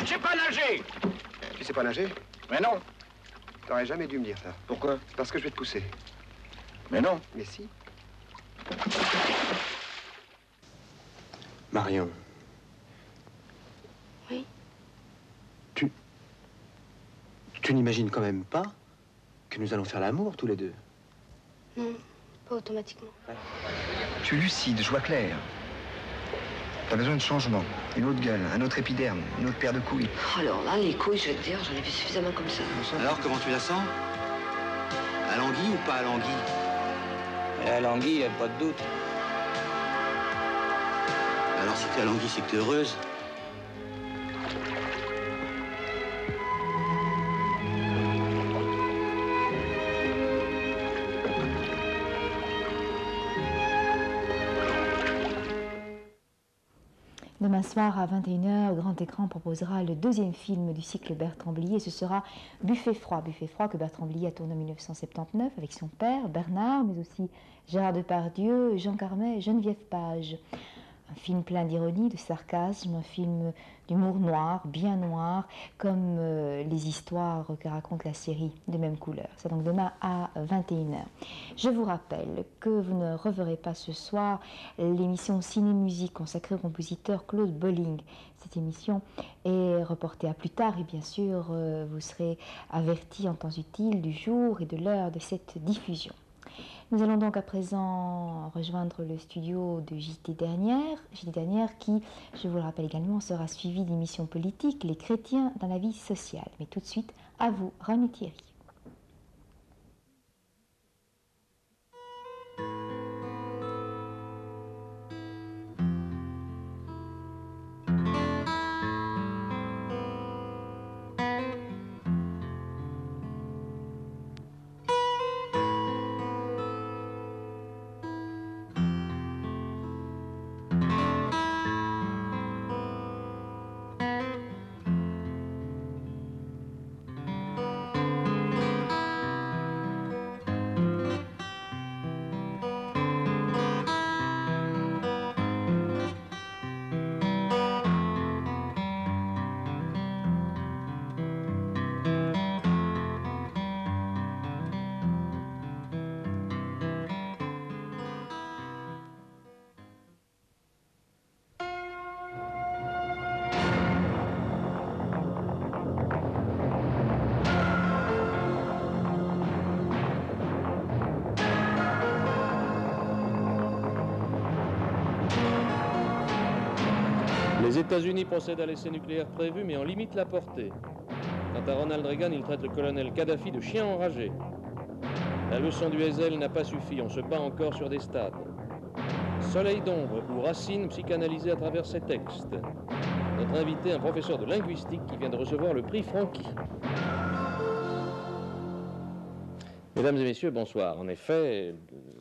ne sais pas nager. Tu sais pas nager? Mais non. T'aurais jamais dû me dire ça. Pourquoi? Parce que je vais te pousser. Mais non. Mais si. Marion. Oui. Tu n'imagines quand même pas que nous allons faire l'amour tous les deux? Non, pas automatiquement. Tu es lucide, je vois clair. T'as besoin de changement. Une autre gueule, un autre épiderme, une autre paire de couilles. Alors là, les couilles, je vais te dire, j'en ai vu suffisamment comme ça. Alors, comment tu la sens? À l'anguille ou pas à l'anguille? À l'anguille, pas de doute. Alors, si t'es à l'anguille, c'est que t'es heureuse. Demain soir à 21h, Grand Écran proposera le deuxième film du cycle Bertrand Blier et ce sera Buffet froid. Buffet froid que Bertrand Blier a tourné en 1979 avec son père Bernard, mais aussi Gérard Depardieu, Jean Carmet et Geneviève Page. Un film plein d'ironie, de sarcasme, un film d'humour noir, bien noir, comme les histoires que raconte la série de même couleur. C'est donc demain à 21h. Je vous rappelle que vous ne reverrez pas ce soir l'émission Ciné-Musique consacrée au compositeur Claude Bolling. Cette émission est reportée à plus tard et bien sûr vous serez avertis en temps utile du jour et de l'heure de cette diffusion. Nous allons donc à présent rejoindre le studio de JT Dernière qui, je vous le rappelle également, sera suivi d'émissions politiques, les chrétiens dans la vie sociale. Mais tout de suite, à vous, René Thierry. Les États-Unis procèdent à l'essai nucléaire prévu, mais en limite la portée. Quant à Ronald Reagan, il traite le colonel Kadhafi de chien enragé. La leçon du Hesel n'a pas suffi, on se bat encore sur des stades. Soleil d'ombre ou Racine psychanalysé à travers ses textes. Notre invité, un professeur de linguistique qui vient de recevoir le prix Francky. Mesdames et messieurs, bonsoir. En effet,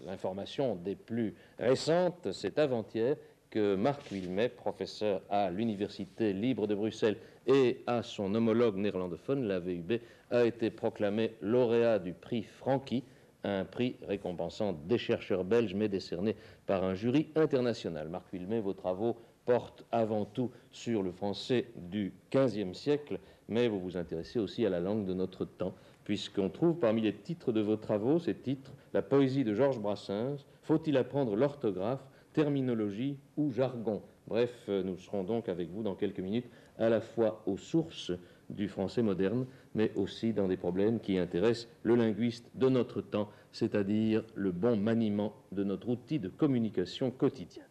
l'information des plus récentes, c'est avant-hier que Marc Wilmet, professeur à l'Université libre de Bruxelles et à son homologue néerlandophone, la VUB, a été proclamé lauréat du prix Francky, un prix récompensant des chercheurs belges mais décerné par un jury international. Marc Wilmet, vos travaux portent avant tout sur le français du XVe siècle, mais vous vous intéressez aussi à la langue de notre temps, puisqu'on trouve parmi les titres de vos travaux, ces titres, la poésie de Georges Brassens, faut-il apprendre l'orthographe, terminologie ou jargon. Bref, nous serons donc avec vous dans quelques minutes à la fois aux sources du français moderne, mais aussi dans des problèmes qui intéressent le linguiste de notre temps, c'est-à-dire le bon maniement de notre outil de communication quotidien.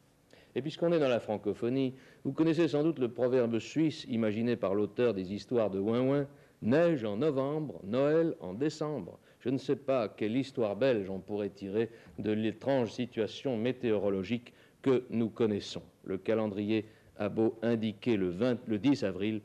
Et puisqu'on est dans la francophonie, vous connaissez sans doute le proverbe suisse imaginé par l'auteur des histoires de Ouin-Ouin, « Neige en novembre, Noël en décembre ». Je ne sais pas quelle histoire belge on pourrait tirer de l'étrange situation météorologique que nous connaissons. Le calendrier a beau indiquer le 10 avril,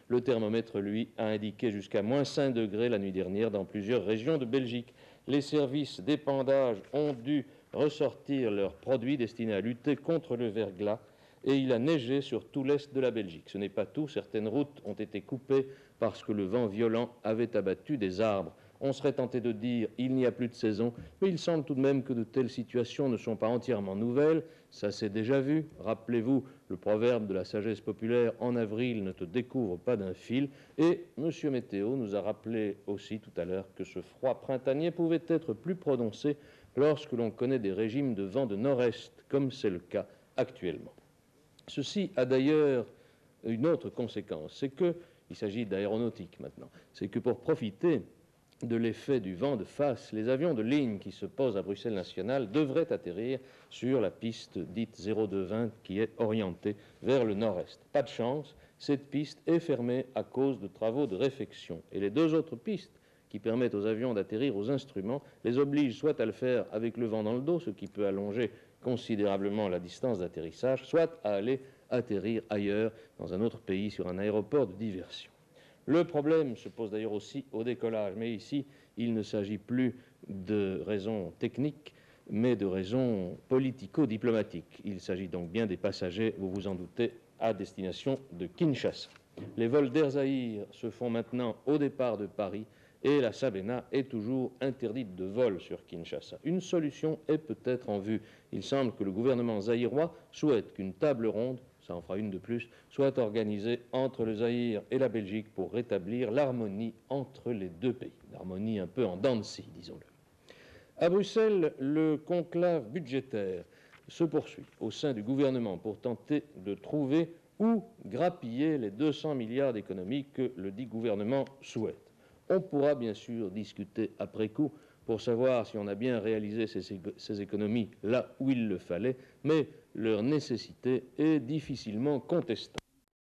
le thermomètre, lui, a indiqué jusqu'à -5 degrés la nuit dernière dans plusieurs régions de Belgique. Les services d'épandage ont dû ressortir leurs produits destinés à lutter contre le verglas et il a neigé sur tout l'est de la Belgique. Ce n'est pas tout, certaines routes ont été coupées parce que le vent violent avait abattu des arbres. On serait tenté de dire il n'y a plus de saison, mais il semble tout de même que de telles situations ne sont pas entièrement nouvelles. Ça s'est déjà vu. Rappelez-vous le proverbe de la sagesse populaire « En avril, ne te découvre pas d'un fil ». Et M. Météo nous a rappelé aussi tout à l'heure que ce froid printanier pouvait être plus prononcé lorsque l'on connaît des régimes de vent de nord-est, comme c'est le cas actuellement. Ceci a d'ailleurs une autre conséquence, c'est que, il s'agit d'aéronautique maintenant, c'est que pour profiter de l'effet du vent de face, les avions de ligne qui se posent à Bruxelles National devraient atterrir sur la piste dite 0220 qui est orientée vers le nord-est. Pas de chance, cette piste est fermée à cause de travaux de réfection. Et les deux autres pistes qui permettent aux avions d'atterrir aux instruments les obligent soit à le faire avec le vent dans le dos, ce qui peut allonger considérablement la distance d'atterrissage, soit à aller atterrir ailleurs, dans un autre pays, sur un aéroport de diversion. Le problème se pose d'ailleurs aussi au décollage, mais ici, il ne s'agit plus de raisons techniques, mais de raisons politico-diplomatiques. Il s'agit donc bien des passagers, vous vous en doutez, à destination de Kinshasa. Les vols d'Air Zahir se font maintenant au départ de Paris, et la Sabena est toujours interdite de vol sur Kinshasa. Une solution est peut-être en vue. Il semble que le gouvernement zaïrois souhaite qu'une table ronde, ça en fera une de plus, soit organisée entre le Zaïre et la Belgique pour rétablir l'harmonie entre les deux pays. L'harmonie un peu en dents de scie, disons-le. À Bruxelles, le conclave budgétaire se poursuit au sein du gouvernement pour tenter de trouver où grappiller les 200 milliards d'économies que le dit gouvernement souhaite. On pourra bien sûr discuter après coup pour savoir si on a bien réalisé ces économies là où il le fallait, mais leur nécessité est difficilement contestable.